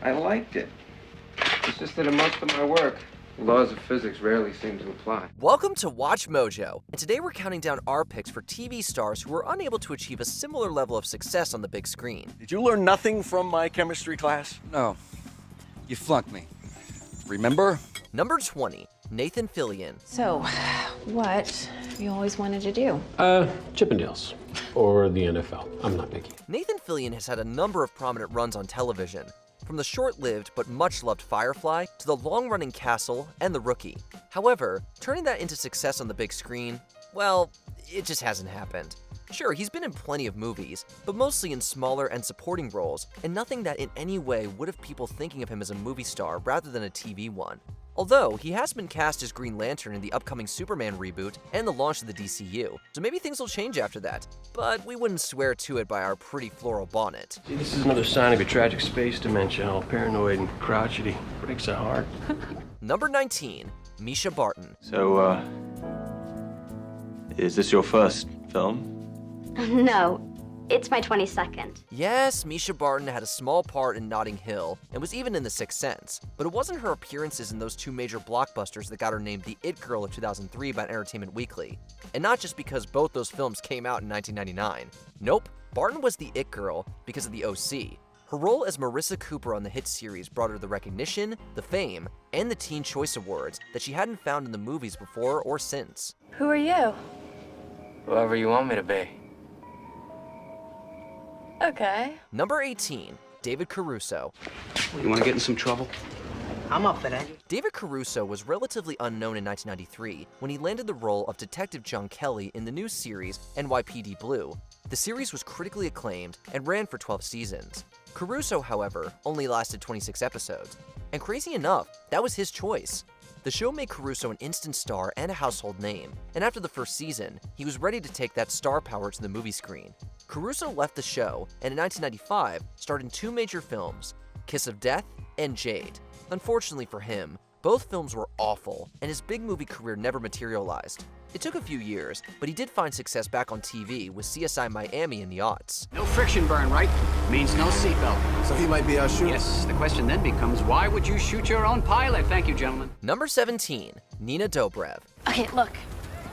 I liked it. It's just that in most of my work, the laws of physics rarely seem to apply. Welcome to Watch Mojo, and today we're counting down our picks for TV stars who were unable to achieve a similar level of success on the big screen. Did you learn nothing from my chemistry class? No. You flunked me. Remember? Number 20, Nathan Fillion. So, what have you always wanted to do? Chippendales. Or the NFL. I'm not picky. Nathan Fillion has had a number of prominent runs on television, from the short-lived but much-loved Firefly to the long-running Castle and The Rookie. However, turning that into success on the big screen, well, it just hasn't happened. Sure, he's been in plenty of movies, but mostly in smaller and supporting roles, and nothing that in any way would have people thinking of him as a movie star rather than a TV one. Although, he has been cast as Green Lantern in the upcoming Superman reboot and the launch of the DCU, so maybe things will change after that, but we wouldn't swear to it by our pretty floral bonnet. See, this is another sign of your tragic space dementia, all paranoid and crotchety. Breaks the heart. Number 19, Misha Barton. So, is this your first film? No, it's my 22nd. Yes, Misha Barton had a small part in Notting Hill and was even in The Sixth Sense, but it wasn't her appearances in those two major blockbusters that got her named the It Girl of 2003 by Entertainment Weekly. And not just because both those films came out in 1999. Nope, Barton was the It Girl because of the OC. Her role as Marissa Cooper on the hit series brought her the recognition, the fame, and the Teen Choice Awards that she hadn't found in the movies before or since. Who are you? Whoever you want me to be. Okay. Number 18, David Caruso. You want to get in some trouble? I'm up for that. David Caruso was relatively unknown in 1993 when he landed the role of Detective John Kelly in the new series NYPD Blue. The series was critically acclaimed and ran for 12 seasons. Caruso, however, only lasted 26 episodes. And crazy enough, that was his choice. The show made Caruso an instant star and a household name, and after the first season, he was ready to take that star power to the movie screen. Caruso left the show, and in 1995, starred in two major films, Kiss of Death and Jade. Unfortunately for him, both films were awful, and his big movie career never materialized. It took a few years, but he did find success back on TV with CSI Miami in the aughts. No friction burn, right? Means no seatbelt. So he might be our shooter? Yes, the question then becomes, why would you shoot your own pilot? Thank you, gentlemen. Number 17, Nina Dobrev. Okay, look.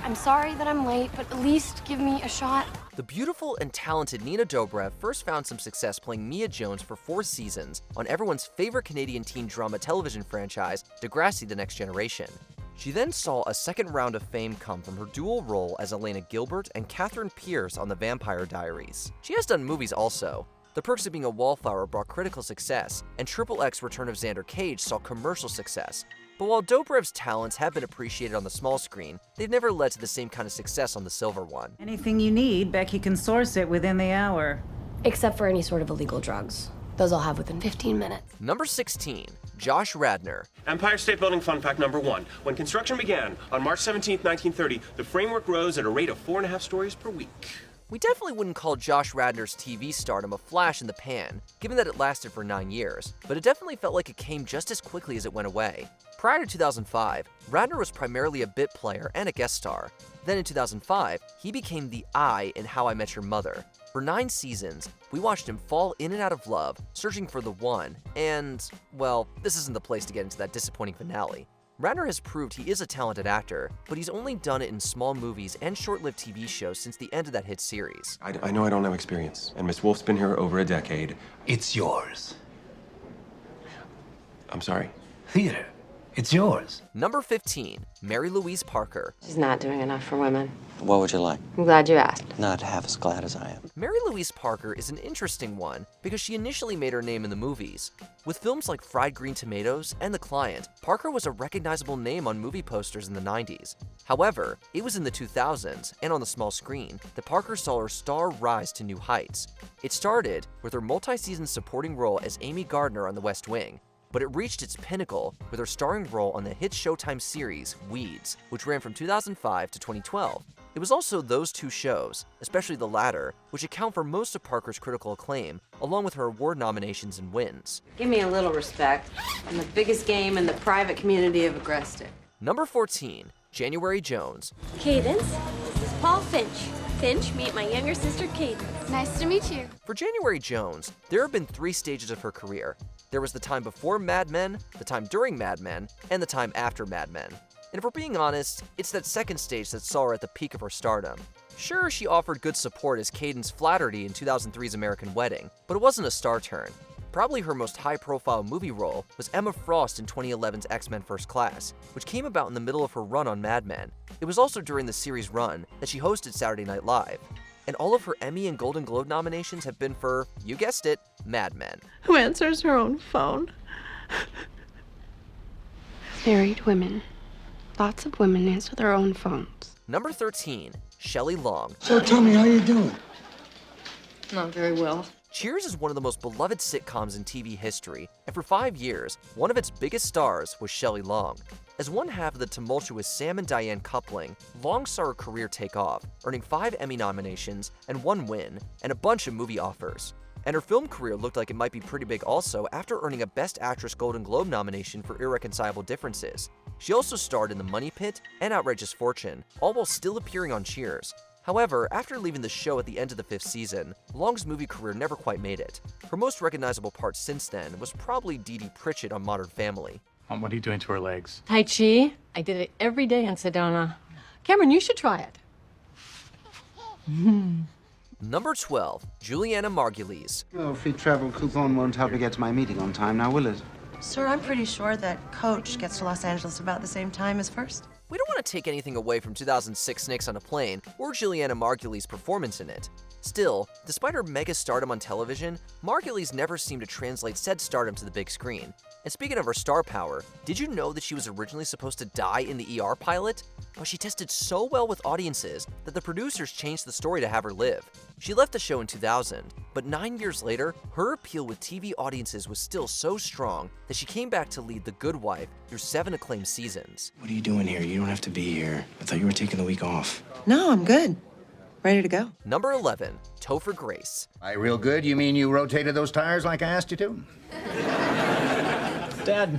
I'm sorry that I'm late, but at least give me a shot. The beautiful and talented Nina Dobrev first found some success playing Mia Jones for 4 seasons on everyone's favorite Canadian teen drama television franchise, Degrassi: The Next Generation. She then saw a second round of fame come from her dual role as Elena Gilbert and Catherine Pierce on The Vampire Diaries. She has done movies also. The Perks of Being a Wallflower brought critical success, and XXX Return of Xander Cage saw commercial success. But while Dobrev's talents have been appreciated on the small screen, they've never led to the same kind of success on the silver one. Anything you need, Becky can source it within the hour. Except for any sort of illegal drugs. Those I'll have within 15 minutes. Number 16, Josh Radnor. Empire State Building Fun Fact number 1. When construction began on March 17, 1930, the framework rose at a rate of 4.5 stories per week. We definitely wouldn't call Josh Radnor's TV stardom a flash in the pan, given that it lasted for 9 years, but it definitely felt like it came just as quickly as it went away. Prior to 2005, Radnor was primarily a bit player and a guest star. Then in 2005, he became the I in How I Met Your Mother. For 9 seasons, we watched him fall in and out of love, searching for the one, and, well, this isn't the place to get into that disappointing finale. Radnor has proved he is a talented actor, but he's only done it in small movies and short-lived TV shows since the end of that hit series. I know I don't have experience, and Miss Wolf's been here over a decade. It's yours. I'm sorry. Theater. It's yours. Number 15, Mary Louise Parker. She's not doing enough for women. What would you like? I'm glad you asked. Not half as glad as I am. Mary Louise Parker is an interesting one because she initially made her name in the movies. With films like Fried Green Tomatoes and The Client, Parker was a recognizable name on movie posters in the 90s. However, it was in the 2000s and on the small screen that Parker saw her star rise to new heights. It started with her multi-season supporting role as Amy Gardner on The West Wing, but it reached its pinnacle with her starring role on the hit Showtime series Weeds, which ran from 2005 to 2012. It was also those two shows, especially the latter, which account for most of Parker's critical acclaim, along with her award nominations and wins. Give me a little respect. I'm the biggest game in the private community of Agreste. Number 14, January Jones. Cadence, this is Paul Finch. Finch, meet my younger sister, Cadence. Nice to meet you. For January Jones, there have been 3 stages of her career. There was the time before Mad Men, the time during Mad Men, and the time after Mad Men. And if we're being honest, it's that second stage that saw her at the peak of her stardom. Sure, she offered good support as Cadence Flatterty in 2003's American Wedding, but it wasn't a star turn. Probably her most high-profile movie role was Emma Frost in 2011's X-Men First Class, which came about in the middle of her run on Mad Men. It was also during the series' run that she hosted Saturday Night Live. And all of her Emmy and Golden Globe nominations have been for, you guessed it, Mad Men. Who answers her own phone? Married women. Lots of women answer their own phones. Number 13, Shelley Long. So tell me, how you doing? Not very well. Cheers is one of the most beloved sitcoms in TV history, and for 5 years, one of its biggest stars was Shelley Long. As one half of the tumultuous Sam and Diane coupling, Long saw her career take off, earning 5 Emmy nominations and 1 win, and a bunch of movie offers. And her film career looked like it might be pretty big also after earning a Best Actress Golden Globe nomination for Irreconcilable Differences. She also starred in The Money Pit and Outrageous Fortune, all while still appearing on Cheers. However, after leaving the show at the end of the 5th season, Long's movie career never quite made it. Her most recognizable part since then was probably Dee Dee Pritchett on Modern Family. What are you doing to her legs? Tai Chi. I did it every day in Sedona. Cameron, you should try it. Number 12, Juliana Margulies. Well, free travel coupon won't help me get to my meeting on time, now will it? Sir, I'm pretty sure that Coach gets to Los Angeles about the same time as First. We don't want to take anything away from 2006 Snakes on a Plane or Juliana Margulies' performance in it. Still, despite her mega stardom on television, Margulies never seemed to translate said stardom to the big screen. And speaking of her star power, did you know that she was originally supposed to die in the ER pilot? But she tested so well with audiences that the producers changed the story to have her live. She left the show in 2000, but 9 years later, her appeal with TV audiences was still so strong that she came back to lead The Good Wife through 7 acclaimed seasons. What are you doing here? You don't have to be here. I thought you were taking the week off. No, I'm good. Ready to go. Number 11, Topher Grace. By real good, you mean you rotated those tires like I asked you to? Dad,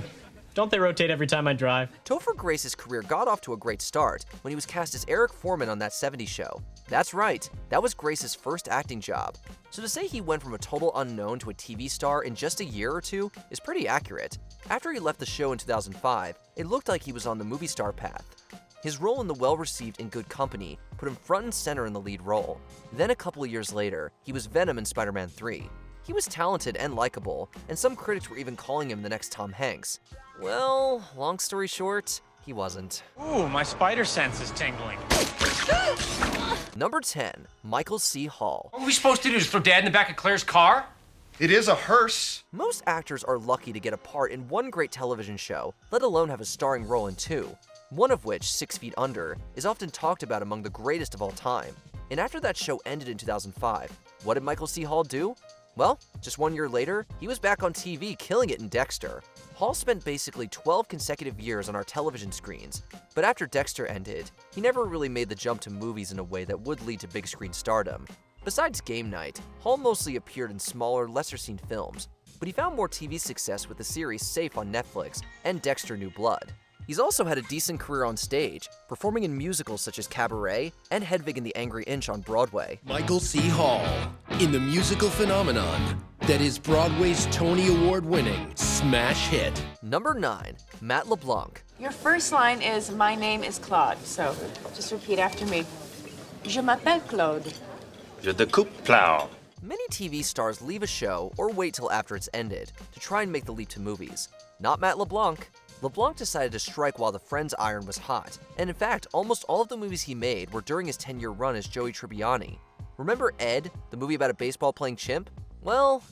don't they rotate every time I drive? Topher Grace's career got off to a great start when he was cast as Eric Foreman on That 70s Show. That's right, that was Grace's first acting job. So to say he went from a total unknown to a TV star in just a year or two is pretty accurate. After he left the show in 2005, it looked like he was on the movie star path. His role in the well-received In Good Company put him front and center in the lead role. Then a couple of years later, he was Venom in Spider-Man 3. He was talented and likable, and some critics were even calling him the next Tom Hanks. Well, long story short, he wasn't. Ooh, my spider sense is tingling. Number 10, Michael C. Hall. What are we supposed to do, just throw Dad in the back of Claire's car? It is a hearse. Most actors are lucky to get a part in one great television show, let alone have a starring role in 2. One of which, 6 Feet Under, is often talked about among the greatest of all time. And after that show ended in 2005, what did Michael C. Hall do? Well, just 1 year later, he was back on TV killing it in Dexter. Hall spent basically 12 consecutive years on our television screens, but after Dexter ended, he never really made the jump to movies in a way that would lead to big screen stardom. Besides Game Night, Hall mostly appeared in smaller, lesser-seen films, but he found more TV success with the series Safe on Netflix and Dexter New Blood. He's also had a decent career on stage, performing in musicals such as Cabaret and Hedwig and the Angry Inch on Broadway. Michael C. Hall, in the musical phenomenon that is Broadway's Tony Award-winning smash hit. Number 9, Matt LeBlanc. Your first line is, my name is Claude, so just repeat after me. Je m'appelle Claude. Je découpe plow. Many TV stars leave a show or wait till after it's ended to try and make the leap to movies. Not Matt LeBlanc. LeBlanc decided to strike while the Friends iron was hot, and in fact, almost all of the movies he made were during his 10-year run as Joey Tribbiani. Remember Ed, the movie about a baseball-playing chimp? Well,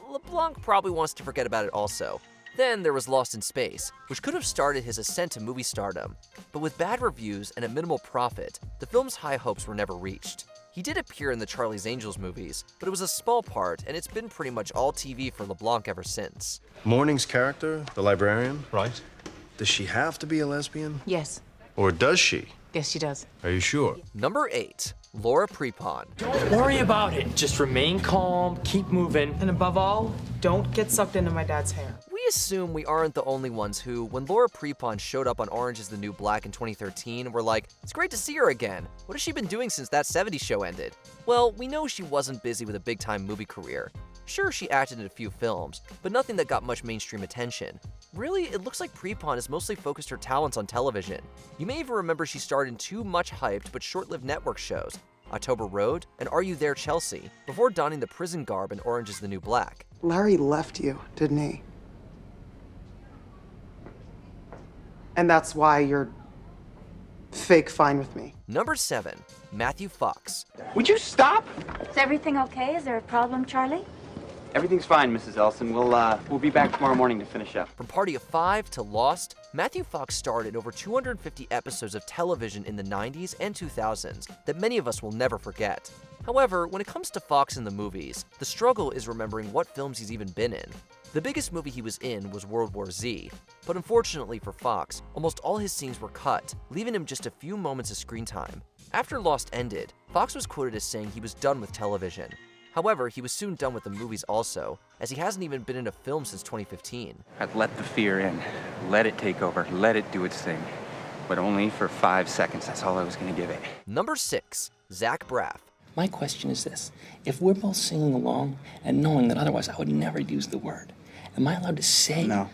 LeBlanc probably wants to forget about it also. Then there was Lost in Space, which could have started his ascent to movie stardom, but with bad reviews and a minimal profit, the film's high hopes were never reached. He did appear in the Charlie's Angels movies, but it was a small part, and it's been pretty much all TV for LeBlanc ever since. Morning's character, the librarian? Right. Does she have to be a lesbian? Yes. Or does she? Yes, she does. Are you sure? Number 8, Laura Prepon. Don't worry about it. Just remain calm, keep moving. And above all, don't get sucked into my dad's hair. We assume we aren't the only ones who, when Laura Prepon showed up on Orange is the New Black in 2013, were like, it's great to see her again. What has she been doing since That 70s Show ended? Well, we know she wasn't busy with a big-time movie career. Sure, she acted in a few films, but nothing that got much mainstream attention. Really, it looks like Prepon has mostly focused her talents on television. You may even remember she starred in two much-hyped but short-lived network shows, October Road and Are You There, Chelsea, before donning the prison garb in Orange is the New Black. Larry left you, didn't he? And that's why you're fake fine with me. Number 7, Matthew Fox. Would you stop? Is everything okay? Is there a problem, Charlie? Everything's fine, Mrs. Elson. We'll be back tomorrow morning to finish up. From Party of Five to Lost, Matthew Fox starred in over 250 episodes of television in the 90s and 2000s that many of us will never forget. However, when it comes to Fox in the movies, the struggle is remembering what films he's even been in. The biggest movie he was in was World War Z, but unfortunately for Fox, almost all his scenes were cut, leaving him just a few moments of screen time. After Lost ended, Fox was quoted as saying he was done with television. However, he was soon done with the movies also, as he hasn't even been in a film since 2015. I'd let the fear in, let it take over, let it do its thing. But only for 5 seconds, that's all I was gonna give it. Number 6, Zack Braff. My question is this: if we're both singing along and knowing that otherwise I would never use the word, am I allowed to say? No.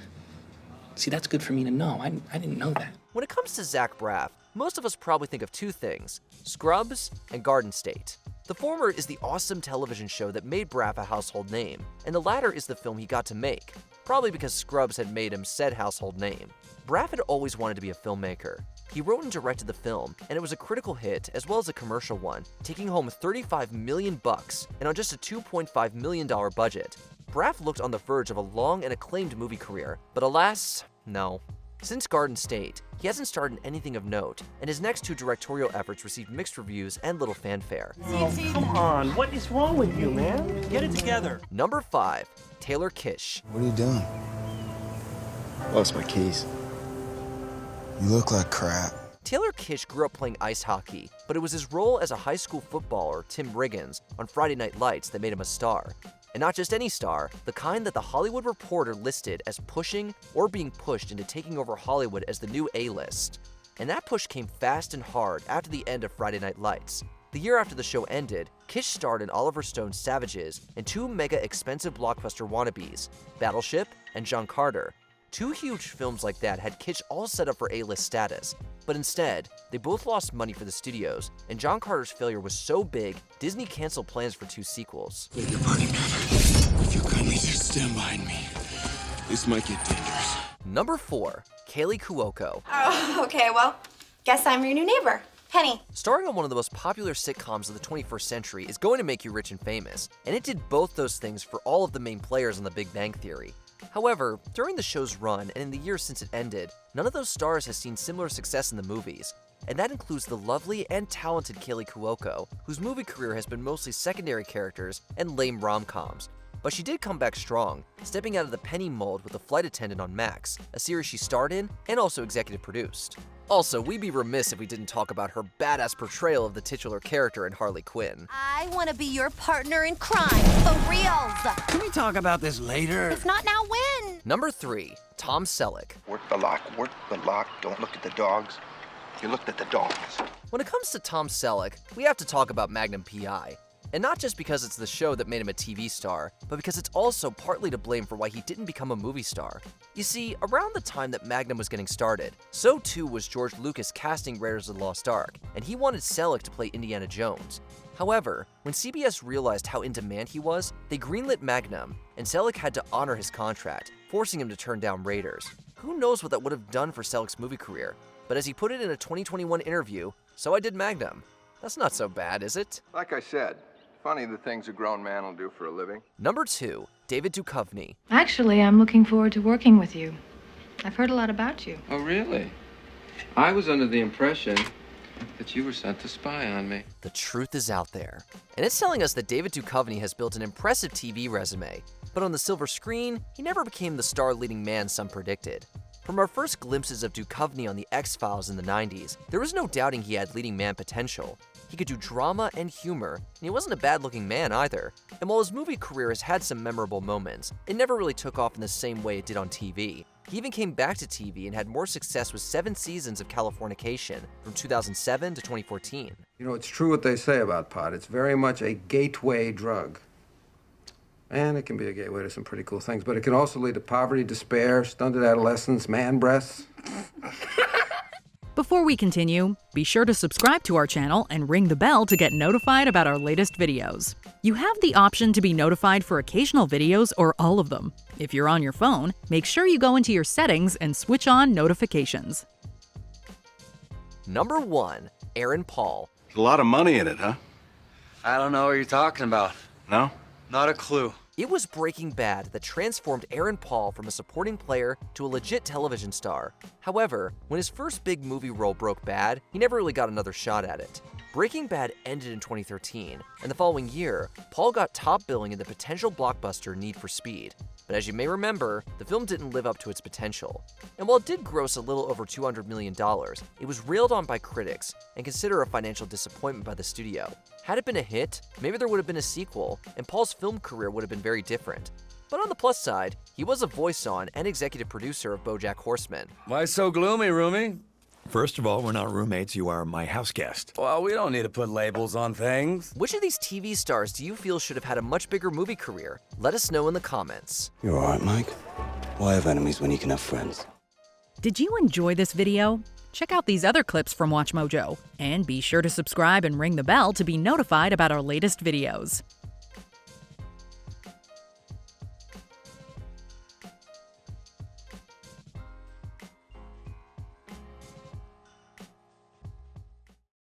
See, that's good for me to know. I didn't know that. When it comes to Zack Braff, most of us probably think of two things: Scrubs and Garden State. The former is the awesome television show that made Braff a household name, and the latter is the film he got to make, probably because Scrubs had made him said household name. Braff had always wanted to be a filmmaker. He wrote and directed the film, and it was a critical hit as well as a commercial one, taking home $35 million and on just a $2.5 million budget. Braff looked on the verge of a long and acclaimed movie career, but alas, no. Since Garden State, he hasn't starred in anything of note, and his next two directorial efforts received mixed reviews and little fanfare. Oh, come on. What is wrong with you, man? Get it together. Number 5, Taylor Kish. What are you doing? Lost my keys. You look like crap. Taylor Kish grew up playing ice hockey, but it was his role as a high school footballer, Tim Riggins, on Friday Night Lights that made him a star. And not just any star, the kind that the Hollywood Reporter listed as pushing or being pushed into taking over Hollywood as the new A-list. And that push came fast and hard after the end of Friday Night Lights. The year after the show ended, Kish starred in Oliver Stone's Savages and two mega expensive blockbuster wannabes, Battleship and John Carter. Two huge films like that had Kish all set up for A-list status, but instead, they both lost money for the studios, and John Carter's failure was so big, Disney canceled plans for 2 sequels. Beg your pardon, If you kindly just stand behind me, this might get dangerous. Number 4, Kaley Cuoco. Oh, okay, well, guess I'm your new neighbor, Penny. Starring on one of the most popular sitcoms of the 21st century is going to make you rich and famous, and it did both those things for all of the main players on The Big Bang Theory. However, during the show's run and in the years since it ended, none of those stars has seen similar success in the movies. And that includes the lovely and talented Kaley Cuoco, whose movie career has been mostly secondary characters and lame rom-coms. But she did come back strong, stepping out of the Penny mold with The Flight Attendant on Max, a series she starred in and also executive produced. Also, we'd be remiss if we didn't talk about her badass portrayal of the titular character in Harley Quinn. I want to be your partner in crime, for reals. Can we talk about this later? If not now, when? Number 3, Tom Celic. Work the lock, don't look at the dogs. You looked at the dogs. When it comes to Tom Celic, we have to talk about Magnum P.I. And not just because it's the show that made him a TV star, but because it's also partly to blame for why he didn't become a movie star. You see, around the time that Magnum was getting started, so too was George Lucas casting Raiders of the Lost Ark, and he wanted Celic to play Indiana Jones. However, when CBS realized how in demand he was, they greenlit Magnum, and Celic had to honor his contract, forcing him to turn down Raiders. Who knows what that would have done for Celic's movie career? But as he put it in a 2021 interview, so I did Magnum. That's not so bad, is it? Like I said, funny the things a grown man will do for a living. Number 2, David Duchovny. Actually, I'm looking forward to working with you. I've heard a lot about you. Oh, really? I was under the impression that you were sent to spy on me. The truth is out there. And it's telling us that David Duchovny has built an impressive TV resume. But on the silver screen, he never became the star-leading man some predicted. From our first glimpses of Duchovny on The X-Files in the 90s, there was no doubting he had leading man potential. He could do drama and humor, and he wasn't a bad-looking man either. And while his movie career has had some memorable moments, it never really took off in the same way it did on TV. He even came back to TV and had more success with 7 seasons of Californication from 2007 to 2014. You know, it's true what they say about pot. It's very much a gateway drug. And it can be a gateway to some pretty cool things, but it can also lead to poverty, despair, stunted adolescence, man breasts. Before we continue, be sure to subscribe to our channel and ring the bell to get notified about our latest videos. You have the option to be notified for occasional videos or all of them. If you're on your phone, make sure you go into your settings and switch on notifications. Number 1. Aaron Paul. A lot of money in it, huh? I don't know what you're talking about. No? Not a clue. It was Breaking Bad that transformed Aaron Paul from a supporting player to a legit television star. However, when his first big movie role broke bad, he never really got another shot at it. Breaking Bad ended in 2013, and the following year, Paul got top billing in the potential blockbuster Need for Speed. But as you may remember, the film didn't live up to its potential. And while it did gross a little over $200 million, it was railed on by critics and considered a financial disappointment by the studio. Had it been a hit, maybe there would have been a sequel, and Paul's film career would have been very different. But on the plus side, he was a voice on and executive producer of BoJack Horseman. Why so gloomy, roomie? First of all, we're not roommates, you are my house guest. Well, we don't need to put labels on things. Which of these TV stars do you feel should have had a much bigger movie career? Let us know in the comments. You're all right, Mike. Why have enemies when you can have friends? Did you enjoy this video? Check out these other clips from WatchMojo, and be sure to subscribe and ring the bell to be notified about our latest videos.